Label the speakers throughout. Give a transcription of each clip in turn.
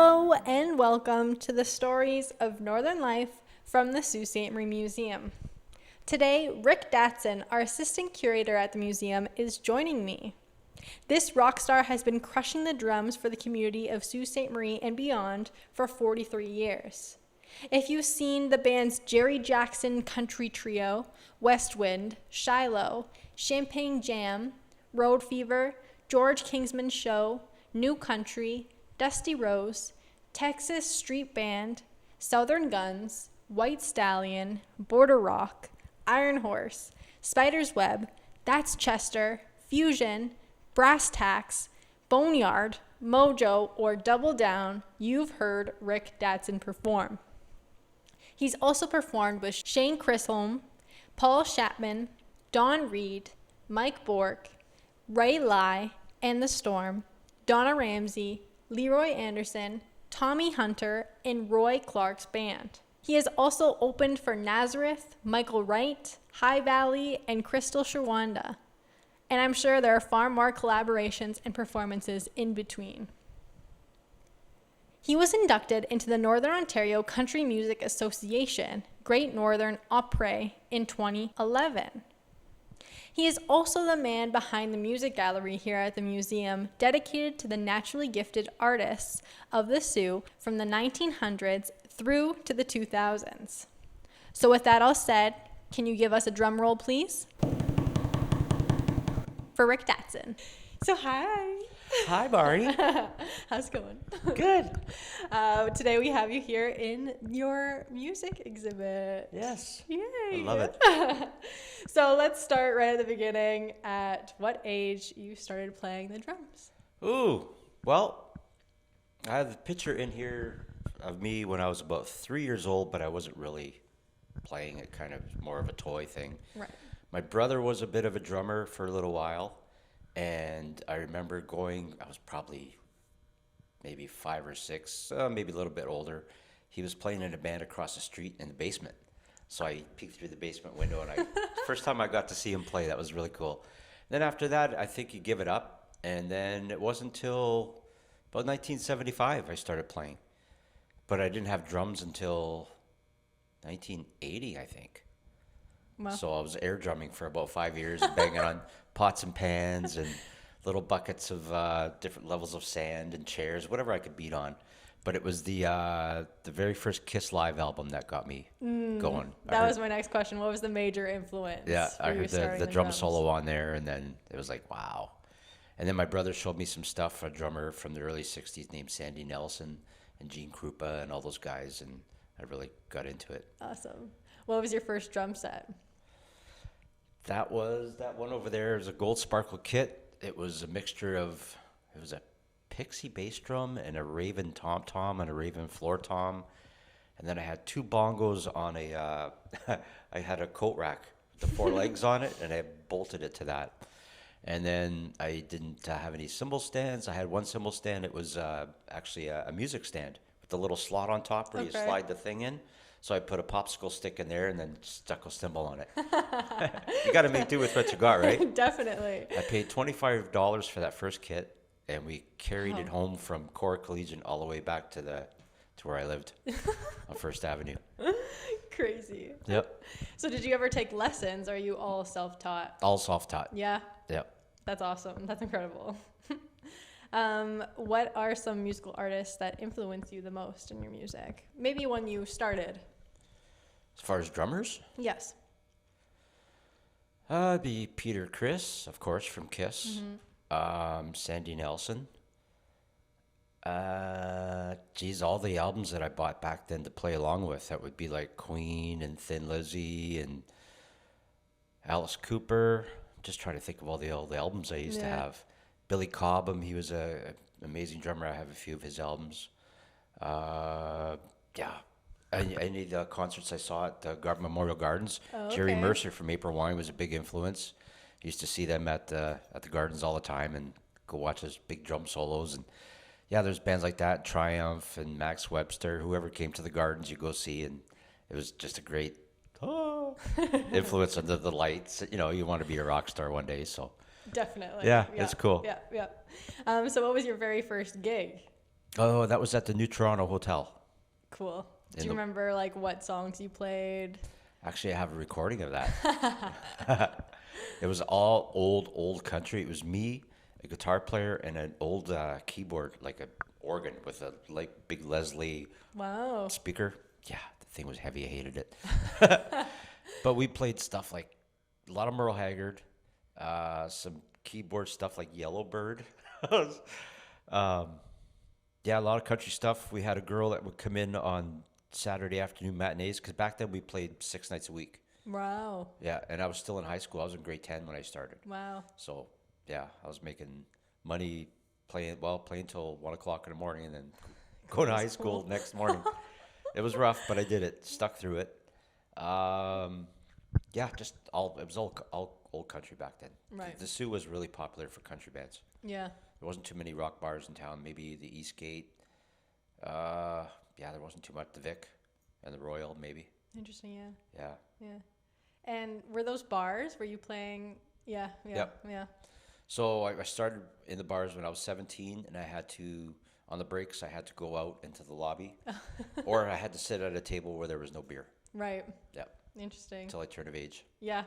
Speaker 1: Hello and welcome to the stories of Northern life from the Sault Ste. Marie Museum. Today, Ric Datson, our assistant curator at the museum, is joining me. This rock star has been crushing the drums for the community of Sault Ste. Marie and beyond for 43 years. If you've seen the bands Jerry Jackson Country Trio, West Wind, Shiloh, Champagne Jam, Road Fever, George Kingsman Show, New Country, Dusty Rose, Texas Street Band, Southern Guns, White Stallion, Border Rock, Iron Horse, Spider's Web, That's Chester, Fusion, Brass Tacks, Boneyard, Mojo, or Double Down, you've heard Ric Datson perform. He's also performed with Shane Chisholm, Paul Chapman, Don Reed, Mike Bork, Ray Lai and the Storm, Donna Ramsey, Leroy Anderson, Tommy Hunter, and Roy Clark's band. He has also opened for Nazareth, Michael Wright, High Valley, and Crystal Shawanda. And I'm sure there are far more collaborations and performances in between. He was inducted into the Northern Ontario Country Music Association, Great Northern Opry, in 2011. He is also the man behind the music gallery here at the museum, dedicated to the naturally gifted artists of the Sioux from the 1900s through to the 2000s. So with that all said, can you give us a drum roll, please? For Ric Datson. So hi.
Speaker 2: Hi, Barney.
Speaker 1: How's it going?
Speaker 2: Good.
Speaker 1: Today we have you here in your music exhibit.
Speaker 2: Yes.
Speaker 1: Yay.
Speaker 2: I love it.
Speaker 1: So let's start right at the beginning. At what age you started playing the drums?
Speaker 2: Ooh, well, I have a picture in here of me when I was about 3 years old, but I wasn't really playing it, kind of more of a toy thing.
Speaker 1: Right.
Speaker 2: My brother was a bit of a drummer for a little while, and I remember I was probably maybe 5 or 6, maybe a little bit older. He was playing in a band across the street in the basement. So I peeked through the basement window, and first time I got to see him play, that was really cool. Then after that, I think you give it up, and then it wasn't until about 1975 I started playing. But I didn't have drums until 1980, I think.
Speaker 1: Wow.
Speaker 2: So I was air drumming for about 5 years, banging on pots and pans and little buckets of different levels of sand and chairs, whatever I could beat on. But it was the very first Kiss Live album that got me going.
Speaker 1: That was my next question. What was the major influence?
Speaker 2: Yeah, I heard the drum
Speaker 1: drums?
Speaker 2: solo on there, and then it was like, wow. And then my brother showed me some stuff, a drummer from the early 60s named Sandy Nelson and Gene Krupa and all those guys, and I really got into it.
Speaker 1: Awesome. What was your first drum set?
Speaker 2: That was that one over there. It was a gold sparkle kit. It was a mixture of, it was a Pixie bass drum and a Raven tom-tom and a Raven floor tom. And then I had 2 bongos on a, I had a coat rack with the 4 legs on it, and I bolted it to that. And then I didn't have any cymbal stands. I had 1 cymbal stand. It was actually a music stand with the little slot on top where you slide the thing in. So I put a popsicle stick in there and then stuck a cymbal on it. You got to make do with what you got, right?
Speaker 1: Definitely.
Speaker 2: I paid $25 for that first kit, and we carried it home from Cora Collegiate all the way back to where I lived on First Avenue.
Speaker 1: Crazy.
Speaker 2: Yep.
Speaker 1: So did you ever take lessons, or are you all self-taught?
Speaker 2: All self-taught.
Speaker 1: Yeah.
Speaker 2: Yep.
Speaker 1: That's awesome. That's incredible. What are some musical artists that influence you the most in your music? Maybe when you started.
Speaker 2: As far as drummers?
Speaker 1: Yes.
Speaker 2: It'd be Peter Criss, of course, from Kiss.
Speaker 1: Mm-hmm.
Speaker 2: Sandy Nelson. All the albums that I bought back then to play along with. That would be like Queen and Thin Lizzy and Alice Cooper. Just trying to think of all the old albums I used to have. Billy Cobham, he was an amazing drummer. I have a few of his albums. Any of the concerts I saw at the Memorial Gardens. Jerry Mercer from April Wine was a big influence. I used to see them at the Gardens all the time and go watch his big drum solos. And yeah, there's bands like that, Triumph and Max Webster. Whoever came to the Gardens, you go see, and it was just a great influence under the lights. You know, you want to be a rock star one day, so.
Speaker 1: Definitely.
Speaker 2: Yeah, it's cool.
Speaker 1: Yeah. So what was your very first gig?
Speaker 2: Oh, that was at the New Toronto Hotel.
Speaker 1: Cool. Do
Speaker 2: In
Speaker 1: you
Speaker 2: the,
Speaker 1: remember like what songs you played?
Speaker 2: Actually, I have a recording of that. It was all old country. It was me, a guitar player, and an old keyboard, like a organ with a like big Leslie
Speaker 1: Wow.
Speaker 2: speaker. Yeah, the thing was heavy. I hated it. But we played stuff like a lot of Merle Haggard, some keyboard stuff like Yellowbird. um, yeah, a lot of country stuff. We had a girl that would come in on Saturday afternoon matinees because back then we played 6 nights a week.
Speaker 1: Wow.
Speaker 2: Yeah, and I was still in high school. I was in grade 10 when I started.
Speaker 1: Wow.
Speaker 2: So, yeah, I was making money playing till 1 o'clock in the morning and then going to high school next morning. It was rough, but I did it, stuck through it. Yeah, it was all old country back then.
Speaker 1: Right.
Speaker 2: The Sioux was really popular for country bands.
Speaker 1: Yeah.
Speaker 2: There wasn't too many rock bars in town. Maybe the Eastgate. Yeah, there wasn't too much. The Vic and the Royal, maybe.
Speaker 1: Interesting. Yeah.
Speaker 2: Yeah.
Speaker 1: Yeah. And were those bars? Were you playing? Yeah. Yeah.
Speaker 2: Yep.
Speaker 1: Yeah.
Speaker 2: So I started in the bars when I was 17, and I had to, on the breaks, I had to go out into the lobby, or I had to sit at a table where there was no beer.
Speaker 1: Right.
Speaker 2: Yep.
Speaker 1: Interesting.
Speaker 2: Until I turned of age.
Speaker 1: Yeah.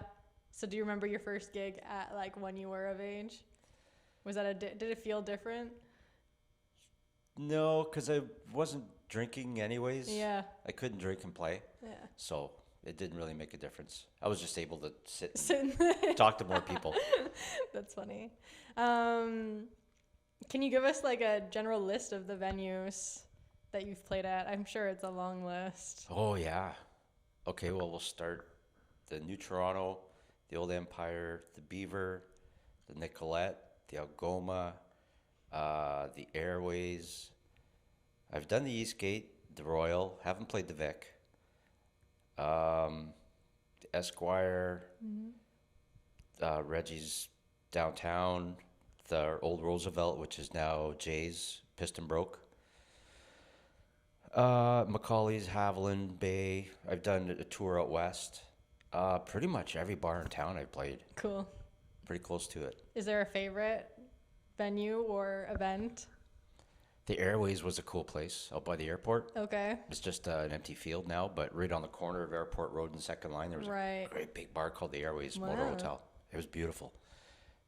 Speaker 1: So do you remember your first gig at like when you were of age? Was that did it feel different?
Speaker 2: No, because I wasn't drinking anyways.
Speaker 1: Yeah.
Speaker 2: I couldn't drink and play,
Speaker 1: Yeah.
Speaker 2: so it didn't really make a difference. I was just able to sit
Speaker 1: Sitting
Speaker 2: and talk to more people.
Speaker 1: That's funny. Can you give us like a general list of the venues that you've played at? I'm sure it's a long list.
Speaker 2: Oh, yeah. Okay, well, we'll start the New Toronto, the Old Empire, the Beaver, the Nicolette, the Algoma, the Airways. I've done the Eastgate, the Royal, haven't played the Vic. The Esquire, Reggie's downtown, the old Roosevelt, which is now Jay's, Piston Broke. Macaulay's, Haviland, Bay. I've done a tour out west. Pretty much every bar in town I've played.
Speaker 1: Cool.
Speaker 2: Pretty close to it.
Speaker 1: Is there a favorite venue or event?
Speaker 2: The Airways was a cool place out by the airport.
Speaker 1: Okay.
Speaker 2: It's just an empty field now, but right on the corner of Airport Road and Second Line, there was
Speaker 1: Right.
Speaker 2: a great big bar called the Airways Motor
Speaker 1: Wow.
Speaker 2: Hotel. It was beautiful.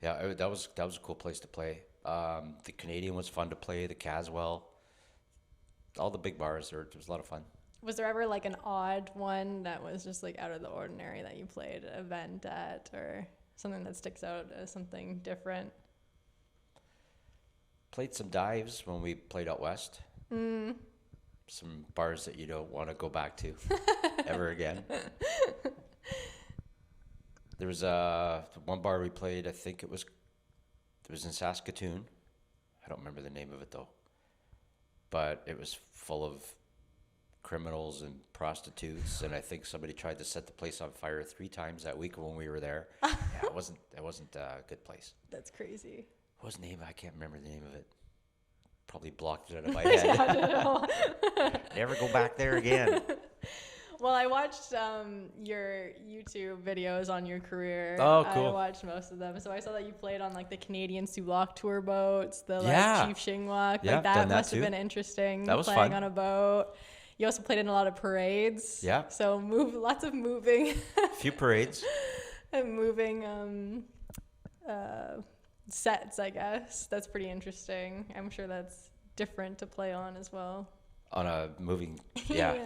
Speaker 2: Yeah, that was a cool place to play. The Canadian was fun to play. The Caswell, all the big bars. It was a lot of fun.
Speaker 1: Was there ever like an odd one that was just like out of the ordinary that you played an event at, or something that sticks out as something different?
Speaker 2: Played some dives when we played out west. Some bars that you don't want to go back to ever again. There was one bar we played. I think it was in Saskatoon. I don't remember the name of it though. But it was full of criminals and prostitutes, and I think somebody tried to set the place on fire 3 times that week when we were there. Yeah, it wasn't a good place.
Speaker 1: That's crazy.
Speaker 2: What was the name? I can't remember the name of it. Probably blocked it out of my head. Never go back there again.
Speaker 1: Well, I watched your YouTube videos on your career.
Speaker 2: Oh, cool.
Speaker 1: I watched most of them. So I saw that you played on like the Canadian Sulak tour boats, the
Speaker 2: Yeah.
Speaker 1: Chief Shingwak.
Speaker 2: Yeah,
Speaker 1: Like
Speaker 2: done
Speaker 1: that
Speaker 2: that
Speaker 1: must have
Speaker 2: too.
Speaker 1: been interesting.
Speaker 2: That was
Speaker 1: playing
Speaker 2: fun.
Speaker 1: on a boat. You also played in a lot of parades.
Speaker 2: Yeah.
Speaker 1: So lots of moving
Speaker 2: A few parades.
Speaker 1: and moving sets, I guess. That's pretty interesting. I'm sure that's different to play on as well.
Speaker 2: On a moving, yeah.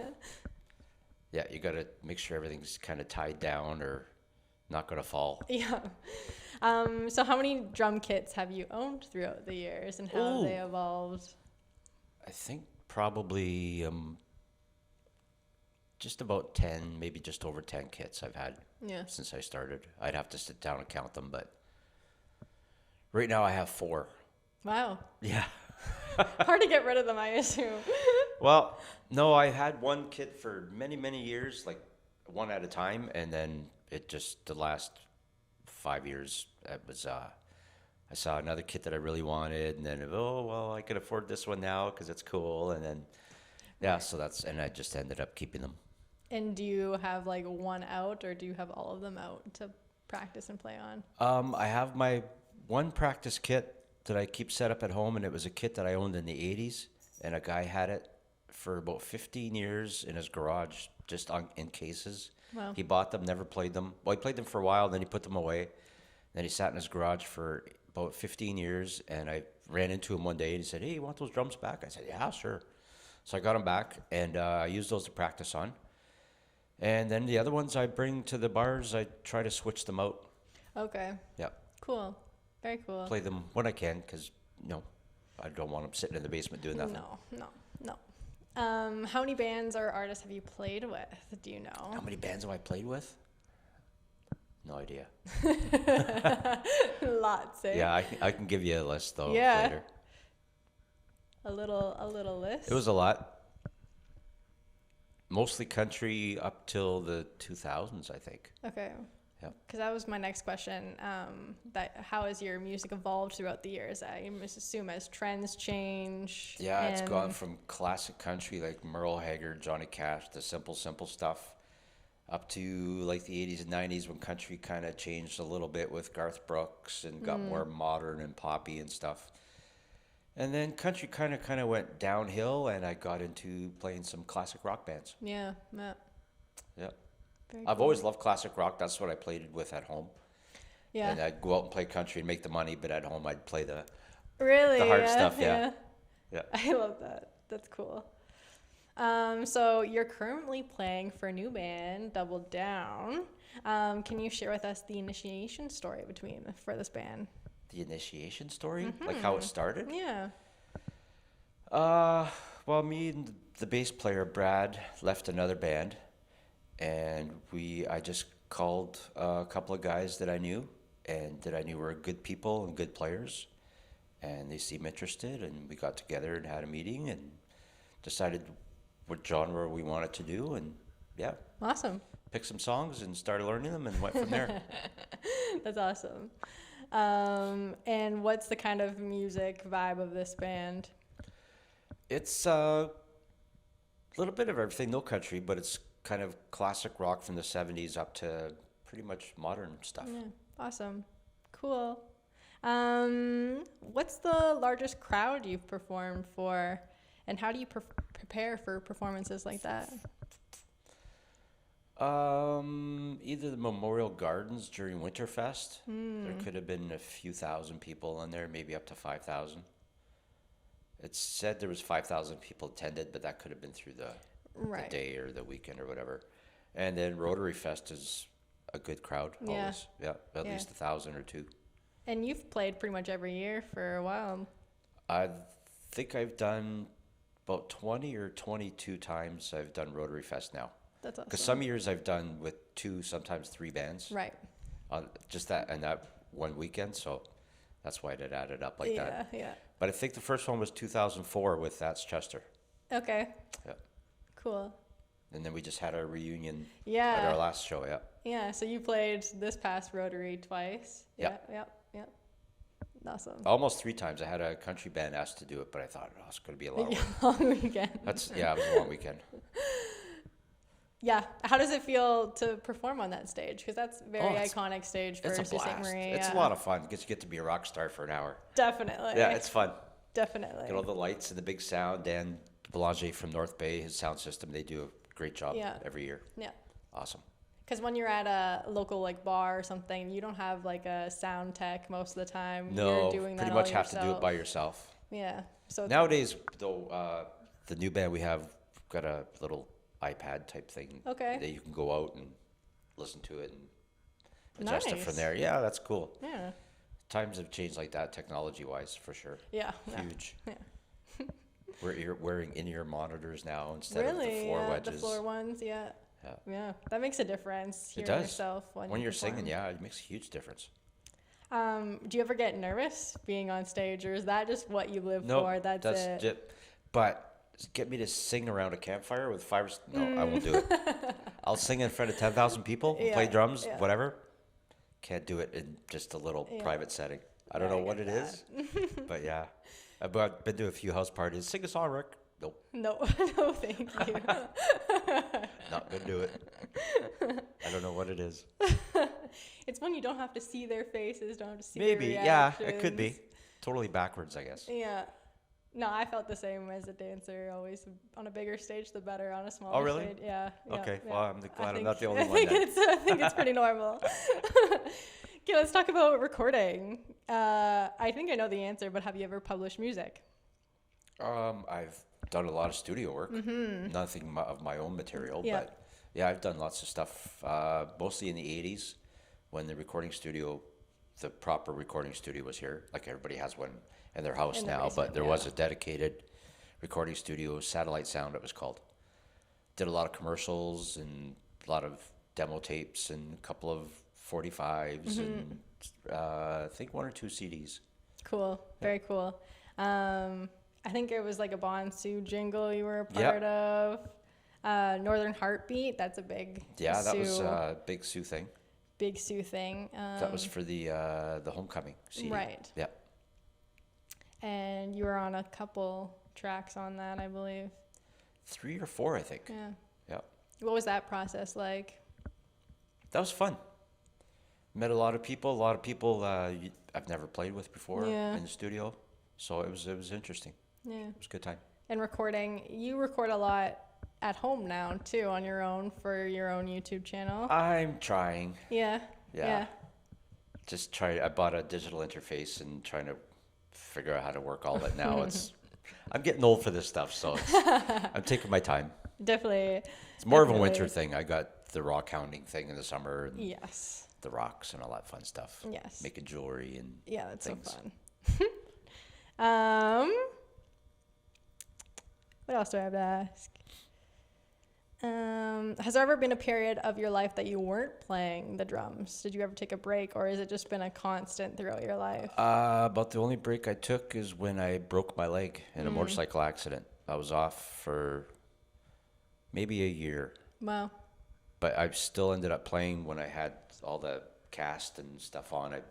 Speaker 2: Yeah, you got to make sure everything's kind of tied down or not going to fall.
Speaker 1: Yeah. So how many drum kits have you owned throughout the years, and how have they evolved?
Speaker 2: I think probably just about 10, maybe just over 10 kits I've had since I started. I'd have to sit down and count them, but right now I have 4.
Speaker 1: Wow.
Speaker 2: Yeah.
Speaker 1: Hard to get rid of them, I assume.
Speaker 2: Well, no, I had one kit for many, many years, like one at a time, and then it just the last 5 years, it was I saw another kit that I really wanted, and then I can afford this one now because it's cool, and then and I just ended up keeping them.
Speaker 1: And do you have like one out, or do you have all of them out to practice and play on?
Speaker 2: I have my one practice kit that I keep set up at home, and it was a kit that I owned in the 80s, and a guy had it for about 15 years in his garage, just in cases.
Speaker 1: Wow.
Speaker 2: He bought them, never played them. Well, he played them for a while, then he put them away. Then he sat in his garage for about 15 years, and I ran into him one day, and he said, "Hey, you want those drums back?" I said, "Yeah, sure." So I got them back, and I used those to practice on. And then the other ones I bring to the bars, I try to switch them out.
Speaker 1: Okay.
Speaker 2: Yeah.
Speaker 1: Cool. Very cool.
Speaker 2: Play them when I can, because, I don't want them sitting in the basement doing nothing.
Speaker 1: No. How many bands or artists have you played with? Do you know?
Speaker 2: How many bands have I played with? No idea.
Speaker 1: Lots, eh?
Speaker 2: Yeah, I can give you a list, though,
Speaker 1: Yeah.
Speaker 2: later.
Speaker 1: A little list.
Speaker 2: It was a lot. Mostly country up till the 2000s, I think.
Speaker 1: Okay.
Speaker 2: Yep.
Speaker 1: Because that was my next question. How has your music evolved throughout the years? I must assume as trends change.
Speaker 2: Yeah, it's gone from classic country like Merle Haggard, Johnny Cash, the simple stuff, up to like the 80s and 90s when country kind of changed a little bit with Garth Brooks and got more modern and poppy and stuff. And then country kind of went downhill, and I got into playing some classic rock bands.
Speaker 1: Yeah.
Speaker 2: Yeah.
Speaker 1: Very
Speaker 2: I've
Speaker 1: cool.
Speaker 2: always loved classic rock. That's what I played with at home.
Speaker 1: Yeah.
Speaker 2: And I'd go out and play country and make the money, but at home I'd play the
Speaker 1: Really?
Speaker 2: hard stuff, yeah.
Speaker 1: I love that. That's cool. So you're currently playing for a new band, Double Down. Can you share with us the initiation story for this band?
Speaker 2: The initiation story, like how it started.
Speaker 1: Yeah.
Speaker 2: Well, me and the bass player Brad left another band, and I just called a couple of guys that I knew were good people and good players, and they seemed interested, and we got together and had a meeting and decided what genre we wanted to do, and yeah,
Speaker 1: Awesome.
Speaker 2: picked some songs and started learning them and went from there.
Speaker 1: That's awesome. And what's the kind of music vibe of this band?
Speaker 2: It's a little bit of everything, no country, but it's kind of classic rock from the 70s up to pretty much modern stuff.
Speaker 1: Yeah. Awesome. Cool. What's the largest crowd you've performed for, and how do you prepare for performances like that?
Speaker 2: Either the Memorial Gardens during Winterfest. There could have been a few thousand people in there, maybe up to 5,000. It said there was 5,000 people attended, but that could have been through the day or the weekend or whatever. And then Rotary Fest is a good crowd always. Yeah, at least 1,000 or 2.
Speaker 1: And you've played pretty much every year for a while.
Speaker 2: I think I've done about 20 or 22 times I've done Rotary Fest now.
Speaker 1: That's awesome.
Speaker 2: Because some years I've done with 2, sometimes 3 bands.
Speaker 1: Right.
Speaker 2: Just that and that one weekend, so that's why it added up like that.
Speaker 1: Yeah.
Speaker 2: But I think the first one was 2004 with That's Chester.
Speaker 1: Okay.
Speaker 2: Yeah.
Speaker 1: Cool.
Speaker 2: And then we just had our reunion
Speaker 1: Yeah.
Speaker 2: at our last show, yeah.
Speaker 1: Yeah, so you played this past Rotary twice.
Speaker 2: Yep.
Speaker 1: Yep. Awesome.
Speaker 2: Almost 3 times. I had a country band asked to do it, but I thought, it's going to be a lot.
Speaker 1: Long weekend.
Speaker 2: It was a long weekend.
Speaker 1: Yeah. How does it feel to perform on that stage? Because that's a very iconic stage for
Speaker 2: It's a
Speaker 1: Sault Ste.
Speaker 2: blast.
Speaker 1: Marie.
Speaker 2: It's a lot of fun because you get to be a rock star for an hour.
Speaker 1: Definitely.
Speaker 2: Yeah, it's fun.
Speaker 1: Definitely.
Speaker 2: Get all the lights and the big sound. Dan Belanger from North Bay, his sound system, they do a great job every year.
Speaker 1: Yeah.
Speaker 2: Awesome.
Speaker 1: Because when you're at a local bar or something, you don't have a sound tech most of the time.
Speaker 2: No,
Speaker 1: You're doing that
Speaker 2: pretty
Speaker 1: all
Speaker 2: much have to do it
Speaker 1: yourself.
Speaker 2: by yourself.
Speaker 1: Yeah. So it's
Speaker 2: Nowadays, though, the new band we have got a little iPad type thing that you can go out and listen to it and adjust it from there. Yeah, that's cool.
Speaker 1: Yeah.
Speaker 2: Times have changed like that, technology-wise, for sure.
Speaker 1: Yeah.
Speaker 2: Huge.
Speaker 1: Yeah.
Speaker 2: We're wearing in-ear monitors now instead of the
Speaker 1: Really?
Speaker 2: floor
Speaker 1: Yeah,
Speaker 2: wedges.
Speaker 1: the floor ones. Yeah.
Speaker 2: Yeah.
Speaker 1: Yeah. That makes a difference.
Speaker 2: It
Speaker 1: Hearing
Speaker 2: does.
Speaker 1: yourself when
Speaker 2: you're
Speaker 1: perform.
Speaker 2: singing, yeah, it makes a huge difference.
Speaker 1: Do you ever get nervous being on stage, or is that just what you live
Speaker 2: No,
Speaker 1: for? That's it.
Speaker 2: But get me to sing around a campfire with 5 No, I won't do it. I'll sing in front of 10,000 people, play drums, whatever. Can't do it in just a little private setting. I don't know what it is, but yeah. I've been to a few house parties. Sing a song, Rick. Nope.
Speaker 1: No, no, thank you.
Speaker 2: Not gonna do it. I don't know what it is.
Speaker 1: It's when you don't have to see their faces, don't have to see
Speaker 2: Maybe,
Speaker 1: their
Speaker 2: yeah,
Speaker 1: reactions.
Speaker 2: it could be. Totally backwards, I guess.
Speaker 1: Yeah. No, I felt the same as a dancer. Always on a bigger stage, the better. On a smaller
Speaker 2: Oh, really?
Speaker 1: stage, yeah.
Speaker 2: Okay,
Speaker 1: yeah.
Speaker 2: well, I'm glad I'm not the
Speaker 1: I
Speaker 2: only one
Speaker 1: think
Speaker 2: then.
Speaker 1: I think it's pretty normal. Okay, let's talk about recording. I think I know the answer, but have you ever published music?
Speaker 2: I've done a lot of studio work, nothing of my own material,
Speaker 1: Yeah.
Speaker 2: but yeah, I've done lots of stuff, mostly in the 80s when the proper recording studio was here. Like everybody has one in their house
Speaker 1: In their
Speaker 2: now, but
Speaker 1: basement,
Speaker 2: there
Speaker 1: yeah.
Speaker 2: was a dedicated recording studio, Satellite Sound it was called. Did a lot of commercials and a lot of demo tapes and a couple of 45s and I think one or two CDs.
Speaker 1: Cool. Very cool. I think it was like a Bon Sue jingle you were a
Speaker 2: Yep.
Speaker 1: part of. Northern Heartbeat. That's a big
Speaker 2: Yeah, that was
Speaker 1: Sue,
Speaker 2: a big Sioux thing.
Speaker 1: big Sue thing.
Speaker 2: That was for the Homecoming CD.
Speaker 1: Right.
Speaker 2: Yeah.
Speaker 1: And you were on a couple tracks on that, I believe.
Speaker 2: 3 or 4, I think.
Speaker 1: Yeah.
Speaker 2: Yeah.
Speaker 1: What was that process like?
Speaker 2: That was fun. Met a lot of people I've never played with before
Speaker 1: Yeah.
Speaker 2: in the studio. So it was interesting.
Speaker 1: Yeah.
Speaker 2: It was a good time.
Speaker 1: And recording, you record a lot at home now too on your own for your own YouTube channel.
Speaker 2: I'm trying.
Speaker 1: Yeah.
Speaker 2: Yeah. I bought a digital interface and trying to figure out how to work all of it now. I'm getting old for this stuff, so I'm taking my time.
Speaker 1: Definitely.
Speaker 2: It's more of a
Speaker 1: Definitely.
Speaker 2: winter thing. I got the rock hounding thing in the summer and
Speaker 1: Yes.
Speaker 2: the rocks and all that fun stuff.
Speaker 1: Yes.
Speaker 2: Making jewelry and
Speaker 1: Yeah, that's
Speaker 2: things.
Speaker 1: so fun. What else do I have to ask? Has there ever been a period of your life that you weren't playing the drums? Did you ever take a break, or has it just been a constant throughout your life?
Speaker 2: About the only break I took is when I broke my leg in a motorcycle accident. I was off for maybe a year,
Speaker 1: Wow.
Speaker 2: but I still ended up playing when I had all the cast and stuff on it.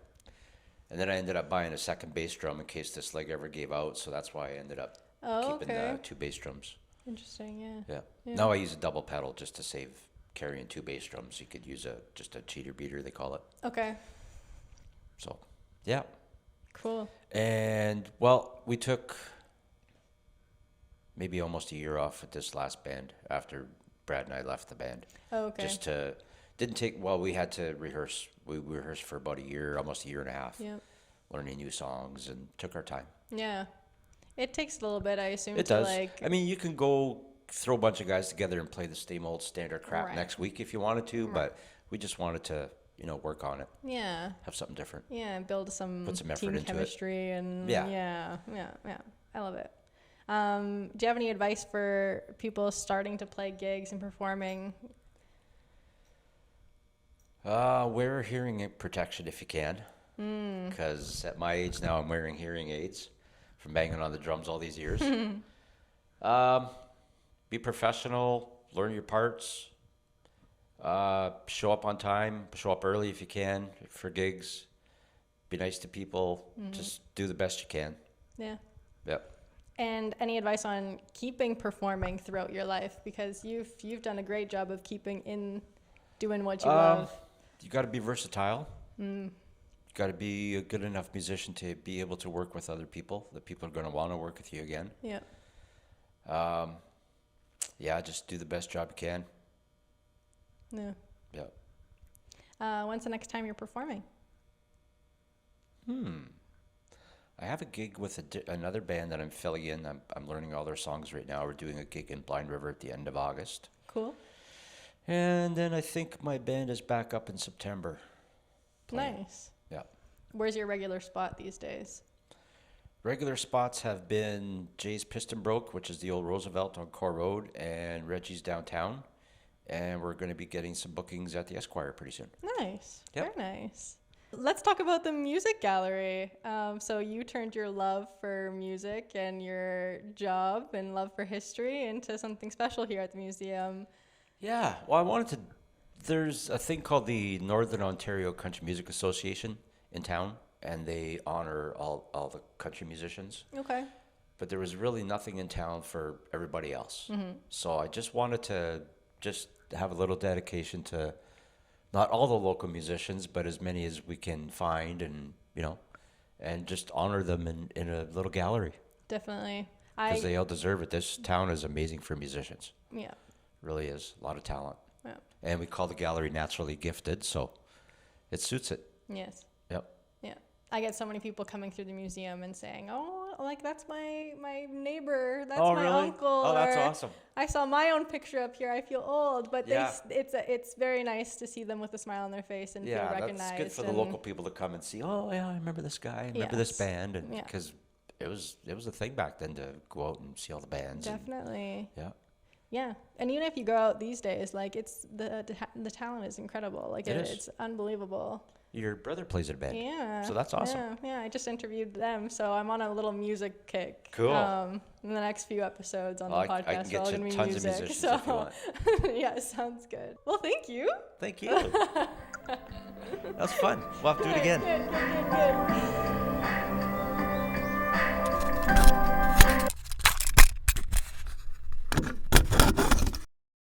Speaker 2: And then I ended up buying a second bass drum in case this leg ever gave out, so that's why I ended up keeping
Speaker 1: Okay.
Speaker 2: the 2 bass drums.
Speaker 1: Interesting, yeah.
Speaker 2: Yeah.
Speaker 1: Yeah.
Speaker 2: Now I use a double pedal just to save carrying 2 bass drums. You could use just a cheater beater, they call it.
Speaker 1: Okay,
Speaker 2: So, yeah.
Speaker 1: cool.
Speaker 2: And, well, we took maybe almost a year off with this last band after Brad and I left the band.
Speaker 1: Oh, okay.
Speaker 2: We had to rehearse. We rehearsed for about a year, almost a year and a half,
Speaker 1: Yep.
Speaker 2: learning new songs and took our time.
Speaker 1: Yeah. It takes a little bit, I assume,
Speaker 2: It
Speaker 1: to
Speaker 2: does.
Speaker 1: like.
Speaker 2: I mean, you can go throw a bunch of guys together and play the same old standard crap
Speaker 1: Right.
Speaker 2: next week if you wanted to, but we just wanted to, work on it,
Speaker 1: Yeah.
Speaker 2: have something different.
Speaker 1: Yeah, build some,
Speaker 2: Put some effort
Speaker 1: team
Speaker 2: into it.
Speaker 1: chemistry and
Speaker 2: Yeah.
Speaker 1: yeah. I love it. Do you have any advice for people starting to play gigs and performing?
Speaker 2: Wear hearing protection if you can, because at my age now I'm wearing hearing aids from banging on the drums all these years. Be professional, learn your parts, show up on time, show up early if you can for gigs, be nice to people, just do the best you can.
Speaker 1: Yeah.
Speaker 2: Yep.
Speaker 1: And any advice on keeping performing throughout your life? Because you've done a great job of keeping in doing what you love.
Speaker 2: You got to be versatile. You got to be a good enough musician to be able to work with other people. That people are going to want to work with you again.
Speaker 1: Yeah.
Speaker 2: Yeah, just do the best job you can.
Speaker 1: Yeah.
Speaker 2: Yeah.
Speaker 1: When's the next time you're performing?
Speaker 2: I have a gig with another band that I'm filling in. I'm learning all their songs right now. We're doing a gig in Blind River at the end of August.
Speaker 1: Cool.
Speaker 2: And then I think my band is back up in September. playing.
Speaker 1: Nice.
Speaker 2: Yeah.
Speaker 1: Where's your regular spot these days?
Speaker 2: Regular spots have been Jay's Piston Broke, which is the old Roosevelt on Core Road, and Reggie's downtown. And we're going to be getting some bookings at the Esquire pretty soon.
Speaker 1: Nice.
Speaker 2: Yep.
Speaker 1: Very nice. Let's talk about the music gallery. So you turned your love for music and your job and love for history into something special here at the museum.
Speaker 2: Yeah, well, there's a thing called the Northern Ontario Country Music Association in town, and they honor all the country musicians.
Speaker 1: Okay.
Speaker 2: But there was really nothing in town for everybody else. So I just wanted to just have a little dedication to not all the local musicians, but as many as we can find, and and just honor them in a little gallery.
Speaker 1: Definitely.
Speaker 2: because they all deserve it. This town is amazing for musicians.
Speaker 1: Yeah.
Speaker 2: Really is. A lot of talent.
Speaker 1: Yeah.
Speaker 2: And we call the gallery naturally gifted, so it suits it.
Speaker 1: Yes.
Speaker 2: Yep.
Speaker 1: Yeah. I get so many people coming through the museum and saying, "Oh, like that's my neighbor, that's my
Speaker 2: really?
Speaker 1: uncle."
Speaker 2: Oh, that's
Speaker 1: or,
Speaker 2: awesome.
Speaker 1: I saw my own picture up here. I feel old, but
Speaker 2: Yeah.
Speaker 1: it's very nice to see them with a smile on their face and feel recognized.
Speaker 2: That's good for the local people to come and see. Oh, yeah, I remember this guy. I remember this band, and because it was a thing back then to go out and see all the bands.
Speaker 1: Definitely.
Speaker 2: And, yeah.
Speaker 1: Yeah, and even if you go out these days, like it's the talent is incredible. Like it's unbelievable.
Speaker 2: Your brother plays in a band.
Speaker 1: Yeah.
Speaker 2: So that's awesome.
Speaker 1: Yeah, I just interviewed them, so I'm on a little music kick.
Speaker 2: Cool.
Speaker 1: In the next few episodes on the
Speaker 2: I
Speaker 1: podcast,
Speaker 2: can get
Speaker 1: all
Speaker 2: you
Speaker 1: gonna be
Speaker 2: tons
Speaker 1: music.
Speaker 2: of musicians
Speaker 1: so
Speaker 2: if you want.
Speaker 1: yeah, sounds good. Well, thank you.
Speaker 2: Thank you. That was fun. We'll have to do it again.
Speaker 1: Good.